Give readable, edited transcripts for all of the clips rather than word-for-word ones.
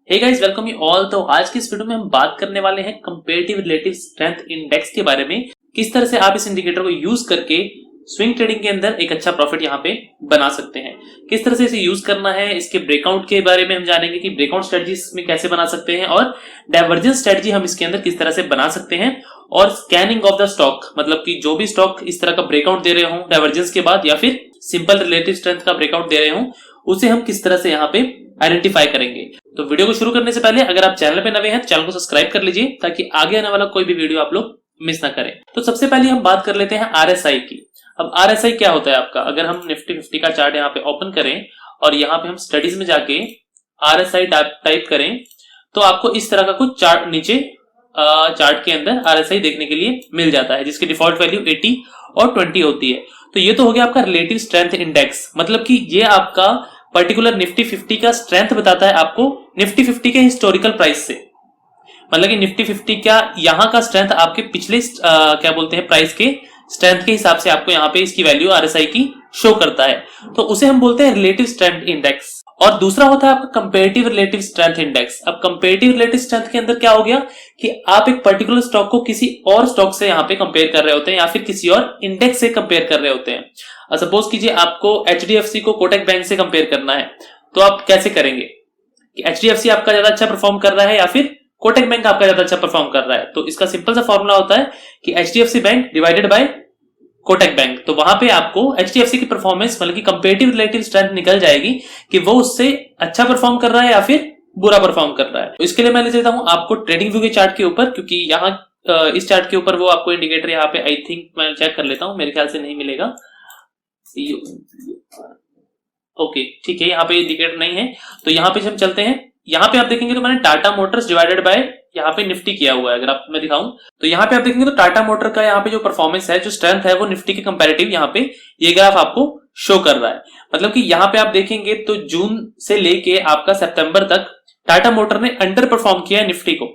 Hey guys, welcome you all. तो आज की इस वीडियो में हम बात करने वाले हैं कंपैरेटिव रिलेटिव स्ट्रेंथ इंडेक्स के बारे में। किस तरह से आप इस इंडिकेटर को यूज करके स्विंग ट्रेडिंग के अंदर एक अच्छा प्रॉफिट यहाँ पे बना सकते हैं। किस तरह से इसे यूज करना है, इसके ब्रेकआउट के बारे में हम जानेंगे कि ब्रेकआउट स्ट्रेटजी में कैसे बना सकते हैं और डाइवर्जेंस स्ट्रेटजी हम इसके अंदर किस तरह से बना सकते हैं। और स्कैनिंग ऑफ द स्टॉक, मतलब कि जो भी स्टॉक इस तरह का ब्रेकआउट दे रहे हो डाइवर्जेंस के बाद या फिर सिंपल रिलेटिव स्ट्रेंथ का ब्रेकआउट दे रहे हो, उसे हम किस तरह से यहाँ पे आइडेंटिफाई करेंगे। तो वीडियो को शुरू करने से पहले अगर आप चैनल पे नए हैं तो चैनल को सब्सक्राइब कर लीजिए ताकि आगे आने वाला कोई भी वीडियो आप लोग मिस ना करें। तो सबसे पहले हम बात कर लेते हैं आरएसआई की। अब आरएसआई क्या होता है आपका, अगर हम निफ्टी 50 का चार्ट यहाँ पे ओपन करें और यहाँ पे हम स्टडीज में जाके आरएसआई टाइप करें तो आपको इस तरह का कुछ चार्ट नीचे चार्ट के अंदर आरएसआई देखने के लिए मिल जाता है, जिसकी डिफॉल्ट वैल्यू 80 और 20 होती है। तो ये तो हो गया आपका रिलेटिव स्ट्रेंथ इंडेक्स, मतलब कि ये आपका पर्टिकुलर निफ्टी 50 का स्ट्रेंथ बताता है आपको निफ्टी 50 के हिस्टोरिकल प्राइस से। मतलब कि निफ्टी 50 का यहाँ का स्ट्रेंथ आपके पिछले क्या बोलते हैं प्राइस के स्ट्रेंथ के हिसाब से आपको यहाँ पे इसकी वैल्यू आरएसआई की शो करता है, तो उसे हम बोलते हैं रिलेटिव स्ट्रेंथ इंडेक्स। और दूसरा होता है आपका कंपैरेटिव रिलेटिव स्ट्रेंथ इंडेक्स। अब कंपैरेटिव रिलेटिव स्ट्रेंथ के अंदर क्या हो गया कि आप एक पर्टिकुलर स्टॉक को किसी और स्टॉक से यहाँ पे कंपेयर कर रहे होते हैं या फिर किसी और इंडेक्स से कंपेयर कर रहे होते हैं। सपोज कीजिए आपको एचडीएफसी को कोटक बैंक से कंपेयर करना है, तो आप कैसे करेंगे कि एचडीएफसी आपका ज्यादा अच्छा परफॉर्म कर रहा है या फिर कोटक बैंक आपका ज्यादा अच्छा परफॉर्म कर रहा है। तो इसका सिंपल सा फॉर्मूला होता है कि HDFC bank divided by Kotak bank. तो वहां पे आपको एचडीएफसी की परफॉर्मेंस मतलब कि कंपैरेटिव रिलेटिव स्ट्रेंथ निकल जाएगी कि वो उससे अच्छा परफॉर्म कर रहा है या फिर बुरा परफॉर्म कर रहा है। तो इसके लिए मैं ले लेता हूं आपको ट्रेडिंग व्यू के चार्ट के ऊपर, क्योंकि यहाँ इस चार्ट के ऊपर वो आपको इंडिकेटर यहाँ पे आई थिंक मैं चेक कर लेता हूं, मेरे ख्याल से नहीं मिलेगा। ओके ठीक है, यहाँ पे इंडिकेटर नहीं है। तो यहाँ पे हम चलते हैं, यहाँ पे आप देखेंगे तो मैंने टाटा मोटर्स डिवाइडेड बाय यहाँ पे निफ्टी किया हुआ है। अगर आप मैं दिखाऊं तो यहाँ पे आप देखेंगे तो टाटा मोटर का यहाँ पे जो परफॉर्मेंस है, जो स्ट्रेंथ है, वो निफ्टी के कंपैरेटिव यहाँ पे ये ग्राफ आपको शो कर रहा है। मतलब कि यहाँ पे आप देखेंगे तो जून से लेके आपका सितंबर तक टाटा मोटर ने अंडर परफॉर्म किया है निफ्टी को,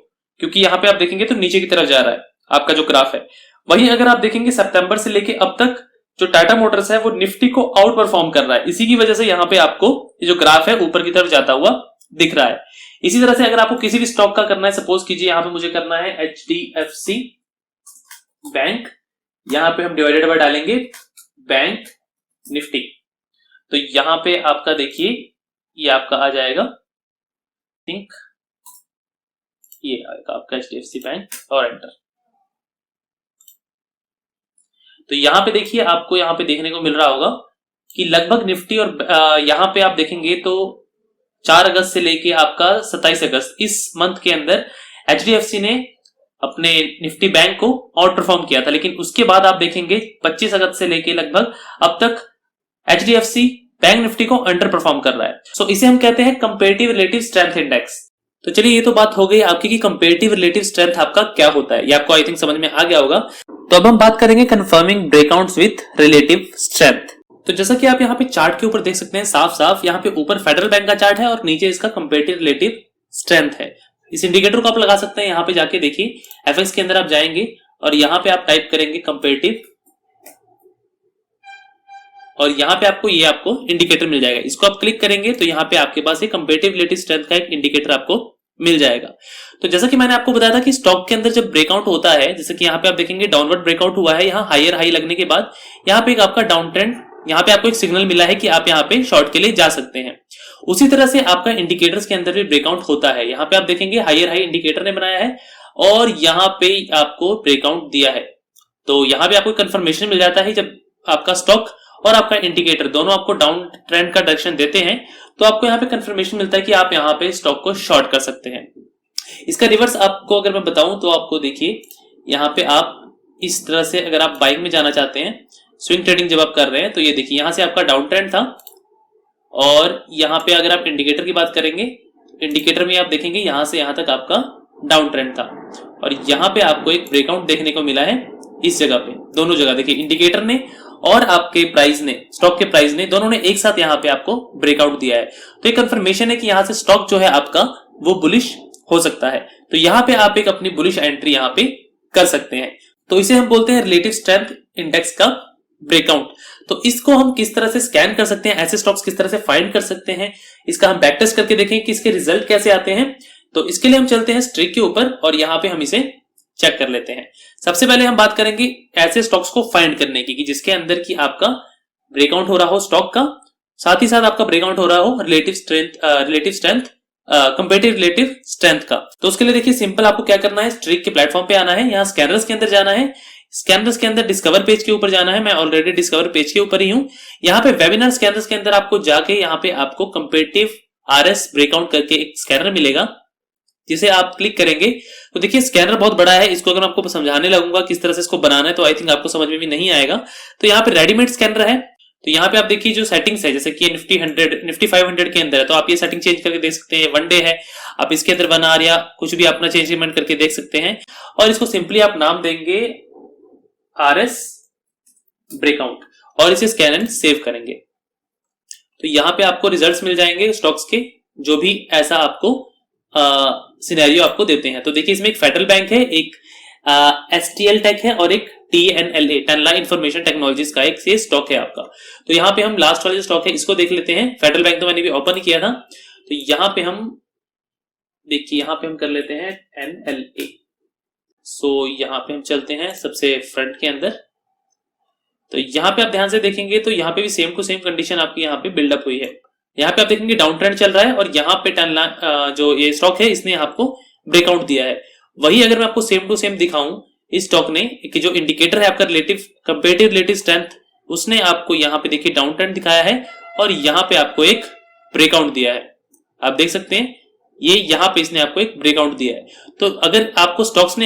क्योंकि यहाँ पे आप देखेंगे तो नीचे की तरफ जा रहा है आपका जो ग्राफ है। वहीं अगर आप देखेंगे सितंबर से लेके अब तक जो टाटा मोटर्स है वो निफ्टी को आउट परफॉर्म कर रहा है। इसी की वजह से यहाँ पे आपको ये जो ग्राफ है ऊपर की तरफ जाता हुआ दिख रहा है। इसी तरह से अगर आपको किसी भी स्टॉक का करना है, सपोज कीजिए यहाँ पे मुझे करना है एचडीएफसी बैंक, यहाँ पे हम डिवाइडेड बाय डालेंगे बैंक निफ्टी। तो यहाँ पे आपका देखिए ये आपका आ जाएगा, थिंक ये आएगा आपका एचडीएफसी बैंक और एंटर। तो यहाँ पे देखिए आपको यहाँ पे देखने को मिल रहा होगा कि लगभग निफ्टी और यहाँ पे आप देखेंगे तो 4 अगस्त से लेके आपका 27 अगस्त इस मंथ के अंदर एचडीएफसी ने अपने निफ्टी बैंक को आउट परफॉर्म किया था। लेकिन उसके बाद आप देखेंगे 25 अगस्त से लेके लगभग अब तक एचडीएफसी बैंक निफ्टी को अंडर परफॉर्म कर रहा है। सो इसे हम कहते हैं कंपैरेटिव रिलेटिव स्ट्रेंथ इंडेक्स। तो चलिए ये तो बात हो गई आपकी कि कंपैरेटिव रिलेटिव स्ट्रेंथ आपका क्या होता है, ये आपको आई थिंक समझ में आ गया होगा। तो अब हम बात करेंगे confirming breakouts with relative strength. तो जैसा कि आप यहाँ पे चार्ट के ऊपर देख सकते हैं साफ साफ, यहाँ पे ऊपर फेडरल बैंक का चार्ट है और नीचे इसका कंपैरेटिव रिलेटिव स्ट्रेंथ है। इस इंडिकेटर को आप लगा सकते हैं, यहाँ पे जाके देखिए एफएक्स के अंदर आप जाएंगे और यहाँ पे आप टाइप करेंगे कंपैरेटिव और यहाँ पे आपको ये आपको इंडिकेटर मिल जाएगा। इसको आप क्लिक करेंगे तो यहाँ पे आपके पास एक कंपैरेटिव रिलेटिव स्ट्रेंथ का एक इंडिकेटर आपको मिल जाएगा। तो जैसा कि मैंने आपको बताया था कि स्टॉक के अंदर जब ब्रेकआउट होता है, जैसे कि यहाँ पे आप देखेंगे डाउनवर्ड ब्रेकआउट हुआ है, यहाँ हायर हाई लगने के बाद यहाँ पे एक आपका डाउन ट्रेंड, यहाँ पे आपको एक सिग्नल मिला है कि आप यहाँ पे शॉर्ट के लिए जा सकते हैं। उसी तरह से आपका इंडिकेटर्स के अंदर भी ब्रेकआउट होता है। यहाँ पे आप देखेंगे हायर हाई इंडिकेटर ने बनाया है और यहाँ पे आपको ब्रेकआउट दिया है। तो यहाँ पे आपको कंफर्मेशन मिल जाता है जब आपका स्टॉक और आपका इंडिकेटर दोनों आपको डाउन ट्रेंड का डायरेक्शन देते हैं, तो आपको यहाँ पे कंफर्मेशन मिलता है कि आप यहाँ पे स्टॉक को शॉर्ट कर सकते हैं। इसका रिवर्स आपको अगर मैं बताऊं तो आपको देखिए यहाँ पे आप इस तरह से अगर आप बाइंग में जाना चाहते हैं, स्विंग ट्रेडिंग जब आप कर रहे हैं, तो ये देखिए यहाँ से आपका डाउन ट्रेंड था और यहाँ पे अगर आप इंडिकेटर की बात करेंगे, इंडिकेटर में आप देखेंगे यहाँ से यहाँ तक आपका डाउन ट्रेंड था और यहाँ पे आपको एक ब्रेकआउट देखने को मिला है इस जगह पे। दोनों जगह देखिए इंडिकेटर ने और आपके प्राइस ने, स्टॉक के प्राइस ने, दोनों ने एक साथ यहाँ पे आपको ब्रेकआउट दिया है। तो एक कंफर्मेशन है कि यहाँ से स्टॉक जो है आपका वो बुलिश हो सकता है। तो यहाँ पे आप एक अपनी बुलिश एंट्री यहाँ पे कर सकते हैं। तो इसे हम बोलते हैं रिलेटिव स्ट्रेंथ इंडेक्स का ब्रेकआउट। तो इसको हम किस तरह से स्कैन कर सकते हैं, ऐसे स्टॉक्स किस तरह से फाइंड कर सकते हैं, इसका हम बैक टेस्ट करके देखें कि इसके रिजल्ट कैसे आते हैं। तो इसके लिए हम चलते हैं स्ट्रिक के ऊपर और यहां पे हम इसे चेक कर लेते हैं। सबसे पहले हम बात करेंगे ऐसे स्टॉक्स को फाइंड करने की कि जिसके अंदर की आपका ब्रेकआउट हो रहा हो स्टॉक का, साथ ही साथ आपका ब्रेकआउट हो रहा हो relative strength comparative relative strength का। तो उसके लिए देखिए सिंपल आपको क्या करना है, स्ट्रिक के प्लेटफॉर्म पे आना है, यहाँ स्कैनर्स के अंदर जाना है, स्कैनर्स के अंदर डिस्कवर पेज के ऊपर जाना है। मैं ऑलरेडी डिस्कवर पेज के ऊपर ही हूं। यहाँ पे वेबिनार स्कैनर्स के अंदर आपको जाके यहाँ पे आपको कंपेरेटिव आरएस ब्रेकआउट करके एक स्कैनर मिलेगा, जिसे आप क्लिक करेंगे तो देखिए स्कैनर बहुत बड़ा है। इसको अगर मैं आपको समझाने लगूंगा किस तरह से इसको बनाना है तो आई थिंक आपको समझ में भी नहीं आएगा। तो यहाँ पे रेडीमेड स्कैनर है। तो यहाँ पे आप देखिए जो सेटिंग्स है, जैसे कि निफ्टी 100 निफ्टी 500 के अंदर है, तो आप ये सेटिंग चेंज करके देख सकते हैं। वन डे है, आप इसके अंदर 1 आवर या कुछ भी अपना चेंजमेंट करके देख सकते हैं। और इसको सिंपली आप नाम देंगे आरएस ब्रेकआउट और इसे स्कैन एंड सेव करेंगे। तो यहाँ पे आपको रिजल्ट्स मिल जाएंगे स्टॉक्स के, जो भी ऐसा आपको सिनेरियो आपको देते हैं। तो देखिए इसमें एक फेडरल बैंक है, एक एसटीएल टेक है और एक टीएनएलए टेनला इंफॉर्मेशन टेक्नोलॉजीज का एक से स्टॉक है आपका। तो यहाँ पे हम लास्ट वाले जो स्टॉक है इसको देख लेते हैं। फेडरल बैंक तो मैंने भी ओपन ही किया था। तो यहाँ पे हम देखिए यहाँ पे हम कर लेते हैं एनएलए। सो यहाँ पे हम चलते हैं सबसे फ्रंट के अंदर। तो यहाँ पे आप ध्यान से देखेंगे तो यहाँ पे भी सेम टू सेम कंडीशन आपकी यहाँ पे बिल्डअप हुई है। यहाँ पे आप देखेंगे डाउन ट्रेंड चल रहा है और यहाँ पे जो ये स्टॉक है इसने आपको ब्रेकआउट दिया है। वही अगर मैं आपको सेम टू सेम दिखाऊं, इस स्टॉक ने कि जो इंडिकेटर है आपका कंपेरेटिव रिलेटिव स्ट्रेंथ, उसने आपको यहाँ पे देखिए डाउन ट्रेंड दिखाया है और यहाँ पे आपको एक ब्रेकआउट दिया है। आप देख सकते हैं ये यहाँ पे इसने आपको एक ब्रेकआउट दिया है। तो अगर आपको स्टॉक ने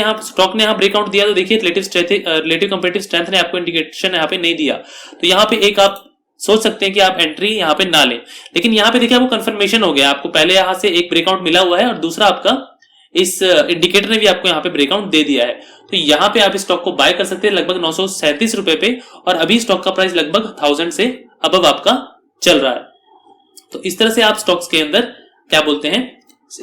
यहाँ ब्रेकआउट दिया तो देखिए रिलेटिव कंपेरेटिव स्ट्रेंथ ने आपको इंडिकेशन यहाँ पे नहीं दिया। तो यहाँ पे एक आप सोच सकते हैं कि आप एंट्री यहाँ पे ना लें, लेकिन यहाँ पे देखिए आपको कंफर्मेशन हो गया। आपको पहले यहाँ से एक ब्रेकआउट मिला हुआ है और दूसरा आपका इस इंडिकेटर ने भी आपको यहाँ पे ब्रेकआउट दे दिया है। तो यहाँ पे आप इस स्टॉक को बाय कर सकते हैं लगभग 937 रुपए पे, और अभी स्टॉक का प्राइस लगभग 1000 से अबव आपका चल रहा है। तो इस तरह से आप स्टॉक्स के अंदर क्या बोलते हैं,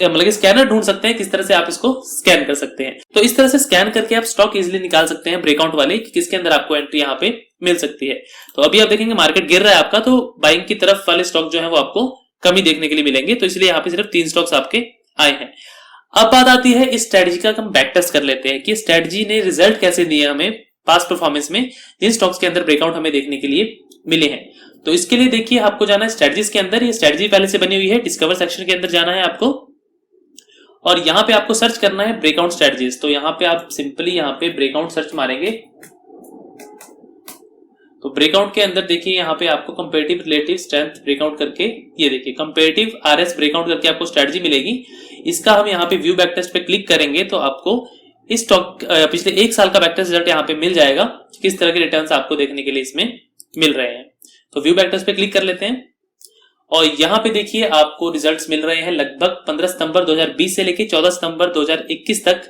मतलब स्कैनर ढूंढ सकते हैं किस तरह से आप इसको स्कैन कर सकते हैं। तो इस तरह से स्कैन करके आप स्टॉक इजीली निकाल सकते हैं ब्रेकआउट वाले कि किसके अंदर आपको एंट्री यहाँ पे मिल सकती है। तो अभी आप देखेंगे मार्केट गिर रहा है आपका, तो बाइंग की तरफ वाले स्टॉक जो है वो आपको कमी देखने के लिए मिलेंगे। तो इसलिए यहाँ पे सिर्फ 3 स्टॉक्स आपके आए हैं। अब बात आती है इस स्ट्रेटजी का, हम बैक टेस्ट कर लेते हैं कि स्ट्रेटजी ने रिजल्ट कैसे दिए हमें पास्ट परफॉर्मेंस में, जिन स्टॉक्स के अंदर ब्रेकआउट हमें देखने के लिए मिले हैं। तो इसके लिए देखिए आपको जाना है स्ट्रेटजीज के अंदर। ये स्ट्रेटजी पहले से बनी हुई है, डिस्कवर सेक्शन के अंदर जाना है आपको और यहाँ पे आपको सर्च करना है ब्रेकआउट स्ट्रेटजीज। तो यहाँ पे आप सिंपली यहाँ पे ब्रेकआउट सर्च मारेंगे तो ब्रेकआउट के अंदर देखिए यहाँ पे आपको कंपेरेटिव रिलेटिव स्ट्रेंथ ब्रेकआउट करके, ये देखिए कंपेरेटिव आरएस ब्रेकआउट करके आपको स्ट्रेटजी मिलेगी। इसका हम यहाँ पे व्यू बैक टेस्ट पे क्लिक करेंगे तो आपको इस स्टॉक पिछले 1 साल का बैक टेस्ट रिजल्ट यहाँ पे मिल जाएगा, किस तरह के रिटर्न्स आपको देखने के लिए इसमें मिल रहे हैं। तो व्यू बैक टेस्ट पे क्लिक कर लेते हैं और यहाँ पे देखिए आपको रिजल्ट्स मिल रहे हैं लगभग 15 सितंबर 2020 से लेके 14 सितंबर 2021 तक।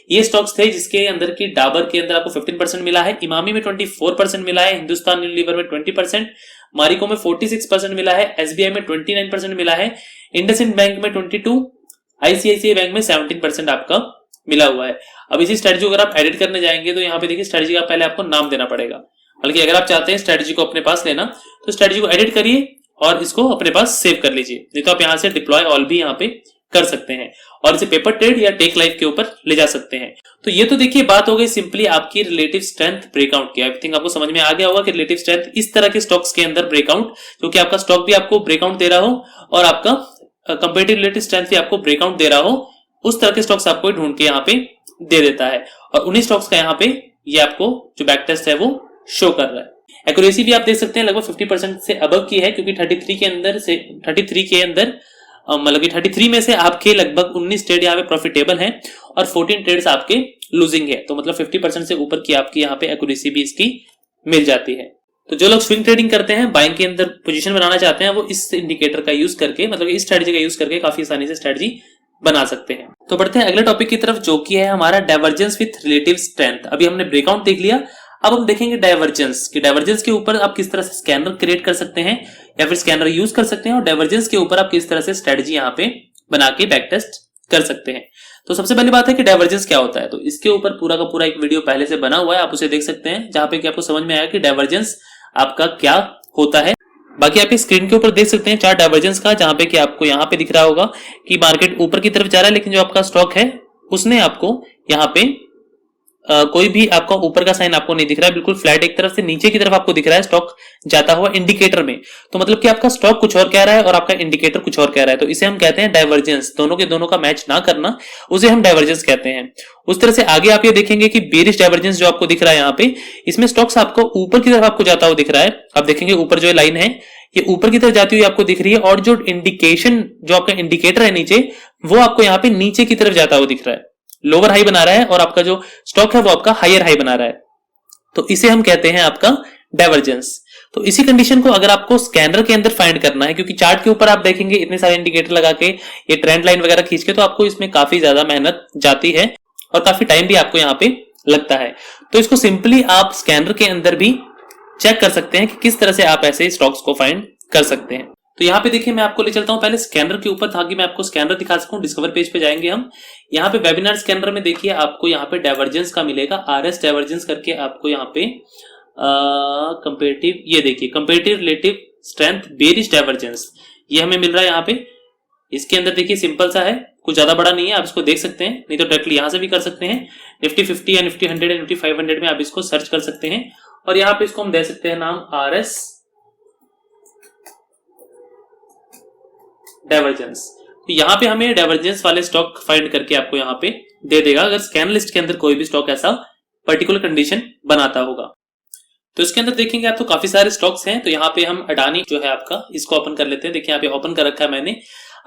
ये स्टॉक्स थे जिसके अंदर की डाबर के अंदर आपको 15% मिला है, इमामी में 24% मिला है, हिंदुस्तान यूनिलीवर में 20%, मारिको में 46% मिला है, एसबीआई में 29% मिला है, इंडसइंड बैंक में 22%, आईसीआईसीआई बैंक में 17% आपका मिला हुआ है। अब इसी स्ट्रेटजी को अगर आप एडिट करने जाएंगे तो यहाँ पे देखिए स्ट्रेटजी का पहले आपको नाम देना पड़ेगा। बल्कि अगर आप चाहते हैं स्ट्रेटजी को अपने पास लेना तो स्ट्रेटजी को एडिट करिए और इसको अपने पास सेव कर लीजिए, नहीं तो आप यहाँ से डिप्लॉय ऑल भी यहाँ पे कर सकते हैं और इसे पेपर ट्रेड या टेक लाइफ के ऊपर ले जा सकते हैं। तो ये तो देखिए बात हो गई सिंपली आपकी रिलेटिव स्ट्रेंथ ब्रेकआउट की। आई थिंक आपको समझ में आ गया होगा कि रिलेटिव स्ट्रेंथ इस तरह के स्टॉक्स के अंदर ब्रेकआउट, क्योंकि आपका स्टॉक भी आपको ब्रेकआउट दे रहा हो और आपका कंपेरेटिव रिलेटिव स्ट्रेंथ भी आपको ब्रेकआउट दे रहा हो, उस तरह के स्टॉक्स आपको ढूंढ के यहाँ पे दे देता है और उन्हीं स्टॉक्स का यहाँ पे ये आपको जो बैक टेस्ट है वो शो कर रहा है। एक्यूरेसी भी आप देख सकते हैं लगभग 50% से अबव की है, क्योंकि 33 के अंदर मतलब कि 33 में से आपके लगभग 19 ट्रेड यहाँ पे प्रॉफिटेबल हैं और 14 ट्रेड्स आपके लूजिंग है। तो मतलब 50% से ऊपर की आपकी यहाँ पे एक्यूरेसी भी इसकी मिल जाती है। तो जो लोग स्विंग ट्रेडिंग करते हैं, बाइंग के अंदर पोजीशन बनाना चाहते हैं, वो इस इंडिकेटर का यूज करके, मतलब इस स्ट्रेटजी का यूज करके काफी आसानी से स्ट्रेटजी बना सकते हैं। तो बढ़ते हैं अगले टॉपिक की तरफ, जो कि है हमारा डाइवर्जेंस विथ रिलेटिव स्ट्रेंथ। अभी हमने ब्रेकआउट देख लिया, अब हम देखेंगे डाइवर्जेंस कि डाइवर्जेंस के ऊपर आप किस तरह से स्कैनर क्रिएट कर सकते हैं या फिर स्कैनर यूज कर सकते हैं, और डाइवर्जेंस के ऊपर आप किस तरह से स्ट्रेटजी यहाँ पे बना के बैक टेस्ट कर सकते हैं। तो सबसे पहली बात है कि डाइवर्जेंस क्या होता है। तो इसके ऊपर पूरा का पूरा एक वीडियो पहले से बना हुआ है, आप उसे देख सकते हैं, जहां पे कि आपको समझ में आएगा कि डाइवर्जेंस आपका क्या होता है। बाकी आप स्क्रीन के ऊपर देख सकते हैं चार्ट डाइवर्जेंस का, जहां पे कि आपको यहाँ पे दिख रहा होगा कि मार्केट ऊपर की तरफ जा रहा है, लेकिन जो आपका स्टॉक है उसने आपको यहाँ पे कोई भी आपका ऊपर का साइन आपको नहीं दिख रहा है, बिल्कुल फ्लैट एक तरफ से नीचे की तरफ आपको दिख रहा है स्टॉक जाता हुआ इंडिकेटर में। तो मतलब कि आपका स्टॉक कुछ और कह रहा है और आपका इंडिकेटर कुछ और कह रहा है, तो इसे हम कहते हैं डाइवर्जेंस। दोनों के दोनों का मैच ना करना, उसे हम डाइवर्जेंस कहते हैं। उस तरह से आगे आप ये देखेंगे कि बेरिश डाइवर्जेंस जो आपको दिख रहा है यहाँ पे, इसमें स्टॉक्स आपको ऊपर की तरफ आपको जाता हुआ दिख रहा है। आप देखेंगे ऊपर जो लाइन है ये ऊपर की तरफ जाती हुई आपको दिख रही है, और जो इंडिकेशन जो आपका इंडिकेटर है नीचे, वो आपको यहाँ पे नीचे की तरफ जाता हुआ दिख रहा है, लोअर हाई बना रहा है, और आपका जो स्टॉक है वो आपका हायर हाई बना रहा है। तो इसे हम कहते हैं आपका डाइवर्जेंस। तो इसी कंडीशन को अगर आपको स्कैनर के अंदर फाइंड करना है, क्योंकि चार्ट के ऊपर आप देखेंगे इतने सारे इंडिकेटर लगा के ये ट्रेंड लाइन वगैरह खींच के, तो आपको इसमें काफी ज्यादा मेहनत जाती है और काफी टाइम भी आपको यहाँ पे लगता है। तो इसको सिंपली आप स्कैनर के अंदर भी चेक कर सकते हैं कि किस तरह से आप ऐसे स्टॉक्स को फाइंड कर सकते हैं। तो यहाँ पे देखिए मैं आपको ले चलता हूँ पहले स्कैनर के ऊपर, ताकि मैं आपको स्कैनर दिखा सकूं। डिस्कवर पेज पे जाएंगे हम, यहाँ पे वेबिनार स्कैनर में देखिए आपको यहाँ पे डाइवर्जेंस का मिलेगा, आरएस डाइवर्जेंस करके आपको यहाँ पे कंपेरेटिव, ये देखिए comparative relative strength bearish divergence, ये हमें मिल रहा है यहाँ पे। इसके अंदर देखिए सिंपल सा है, कुछ ज्यादा बड़ा नहीं है, आप इसको देख सकते हैं, नहीं तो डायरेक्टली यहाँ से भी कर सकते हैं। निफ्टी 50 या निफ्टी 100 या निफ्टी 500 में आप इसको सर्च कर सकते हैं, और यहाँ पे इसको हम दे सकते हैं नाम आरएस डाइवर्जेंस। तो यहाँ पे हमें डाइवर्जेंस वाले स्टॉक फाइंड करके आपको यहाँ पे दे देगा, अगर स्कैन लिस्ट के अंदर कोई भी स्टॉक ऐसा पर्टिकुलर कंडीशन बनाता होगा। तो इसके अंदर देखेंगे आप तो काफी सारे स्टॉक्स हैं। तो यहाँ पे हम अडानी जो है आपका, इसको ओपन कर लेते हैं। देखिए यहाँ पे ओपन कर रखा है मैंने।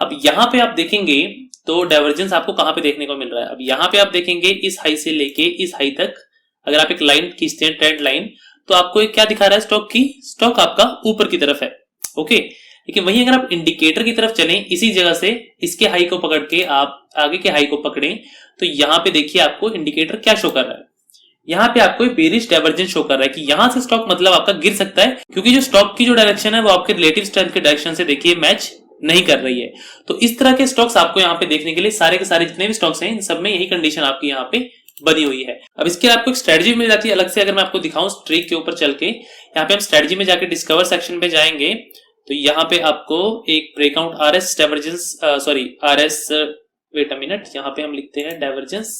अब यहाँ पे आप देखेंगे तो डाइवर्जेंस आपको कहाँ पे देखने को मिल रहा है। अब यहाँ पे आप देखेंगे इस हाई से लेके इस हाई तक अगर आप एक लाइन खींचते हैं, ट्रेंड लाइन, तो आपको एक क्या दिखा रहा है स्टॉक की, स्टॉक आपका ऊपर की तरफ है। ओके, लेकिन वहीं अगर आप इंडिकेटर की तरफ चलें, इसी जगह से इसके हाई को पकड़ के आप आगे के हाई को पकड़ें, तो यहाँ पे देखिए आपको इंडिकेटर क्या शो कर रहा है, यहाँ पे आपको बेरिश डाइवर्जेंस शो कर रहा है कि यहां से स्टॉक मतलब आपका गिर सकता है, क्योंकि जो स्टॉक की जो डायरेक्शन है वो आपके रिलेटिव स्ट्रेंथ के डायरेक्शन से देखिए मैच नहीं कर रही है। तो इस तरह के स्टॉक्स आपको यहाँ पे देखने के लिए, सारे के सारे जितने भी स्टॉक्स हैं इन सब में यही कंडीशन आपकी यहाँ पे बनी हुई है। अब इसके आपको एक स्ट्रेटजी मिल जाती है अलग से। अगर मैं आपको दिखाऊं स्ट्रीक के ऊपर चल के, यहाँ पे हम स्ट्रेटजी में जाके डिस्कवर सेक्शन पे जाएंगे, तो यहाँ पे आपको एक breakout RS divergence, RS, wait a minute, यहाँ पे हम लिखते हैं डाइवर्जेंस।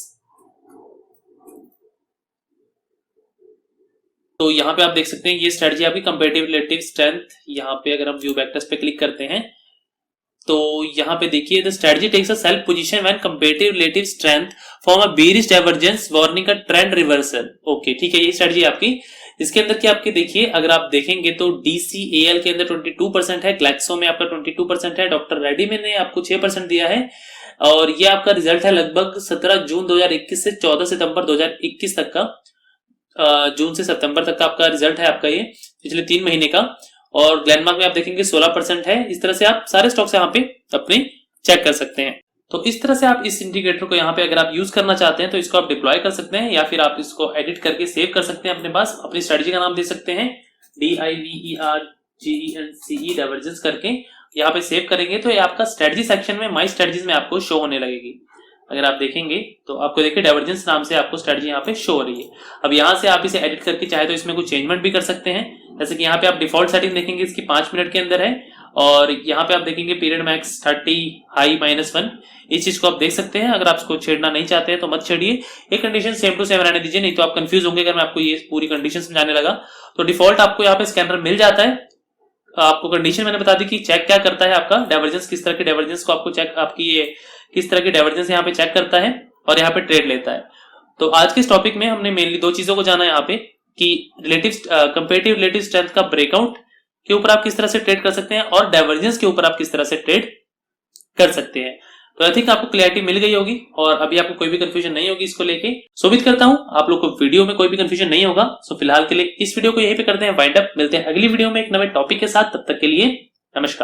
तो यहाँ पे आप देख सकते हैं ये स्ट्रेटजी आपकी कंपैरेटिव रिलेटिव स्ट्रेंथ। यहाँ पे अगर हम व्यू वेक्टर्स पे क्लिक करते हैं तो यहाँ पे देखिए the strategy takes a self position when comparative relative strength form a bearish divergence warning a trend reversal. Okay, ठीक है, ये स्ट्रेटजी आपकी। इसके अंदर क्या आपके देखिए, अगर आप देखेंगे तो DCAL के अंदर 22% है, ग्लैक्सो में आपका 22% है, डॉक्टर रेड्डी में ने आपको 6% दिया है, और ये आपका रिजल्ट है लगभग 17 जून 2021 से 14 सितंबर 2021 तक का, जून से सितंबर तक का आपका रिजल्ट है आपका ये पिछले 3 महीने का। और ग्लेनमार्क में आप देखेंगे 16% है। इस तरह से आप सारे स्टॉक्स यहाँ पे अपने चेक कर सकते हैं। तो इस तरह से आप इस इंडिकेटर को यहाँ पे अगर आप यूज करना चाहते हैं तो इसको आप डिप्लॉय कर सकते हैं, या फिर आप इसको एडिट करके सेव कर सकते हैं अपने पास। अपनी स्ट्रेटजी का नाम दे सकते हैं DIVERGENCE डाइवर्जेंस करके, यहाँ पे सेव करेंगे तो ये आपका स्ट्रेटजी सेक्शन में माई स्ट्रेटजीज में आपको शो होने लगेगी। अगर आप देखेंगे तो आपको देखिए डाइवर्जेंस नाम से आपको स्ट्रेटजी यहाँ पे शो हो रही है। अब यहाँ से आप इसे एडिट करके चाहे तो इसमें कुछ चेंजमेंट भी कर सकते हैं, जैसे कि यहाँ पे आप डिफॉल्ट सेटिंग देखेंगे इसकी 5 मिनट के अंदर है, और यहाँ पे आप देखेंगे पीरियड मैक्स 30 हाई -1, इस चीज को आप देख सकते हैं। अगर आप इसको छेड़ना नहीं चाहते हैं तो मत छेड़िए, ये कंडीशन सेम टू सेम रहने दीजिए, नहीं तो आप कंफ्यूज होंगे अगर मैं आपको ये पूरी कंडीशन समझाने लगा। तो डिफॉल्ट आपको यहाँ पे स्कैनर मिल जाता है। आपको कंडीशन मैंने बता दी कि चेक क्या करता है, आपका डाइवर्जेंस किस तरह के डाइवर्जेंस को आपको चेक, आपकी ये किस तरह की डाइवर्जेंस यहाँ पे चेक करता है और यहाँ पे ट्रेड लेता है। तो आज के इस टॉपिक में हमने मेनली 2 चीजों को जाना यहाँ पे कि रिलेटिव कंपैरेटिव रिलेटिव स्ट्रेंथ का ब्रेकआउट के ऊपर आप किस तरह से ट्रेड कर सकते हैं और डाइवर्जेंस के ऊपर आप किस तरह से ट्रेड कर सकते हैं। तो आई थिंक आपको क्लैरिटी मिल गई होगी और अभी आपको कोई भी कंफ्यूजन नहीं होगी इसको लेके। सो उम्मीद करता हूं आप लोग को वीडियो में कोई भी कंफ्यूजन नहीं होगा। सो फिलहाल के लिए इस वीडियो को यहीं पे करते हैं वाइंड अप। मिलते हैं अगली वीडियो में एक नए टॉपिक के साथ, तब तक के लिए नमस्कार।